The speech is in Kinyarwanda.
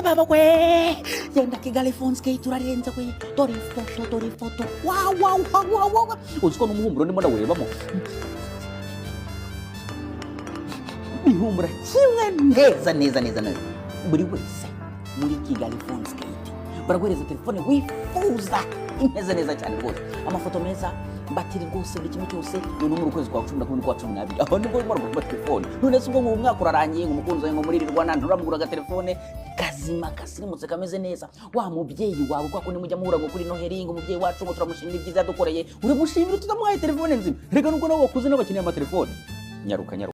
baba kwe yenda Kigali Phone Skate turarenze kwe dore foto wow uziko n'umuhumburo ndimo ndawerebamo bihumbura kimwe neza buri wese muri Kigali Phone Skate baraguhereza telefone wifuza imeze neza cyane rwose amafoto meza batiri rwose buri kimwe cyose ni numero ukwezi kwa 10 kwa 12 aho nibwo bari gufata telefone none se ubwo mu mwaka urarangiye ngo umukunzi wawe ngo muri Rwanda nturamugura ga telefone kazima kasirimutse kameze neza wa mubyeyi wawe kwa ko nimujya muhura ngo kuri Noheli ngo umubyeyi wacu ngo turamushimira ibyiza yadukoreye uri mushimira tutamuhaye telefone nzima rega nuko nawe wakuze n'abakeneye ama telefone nyaruka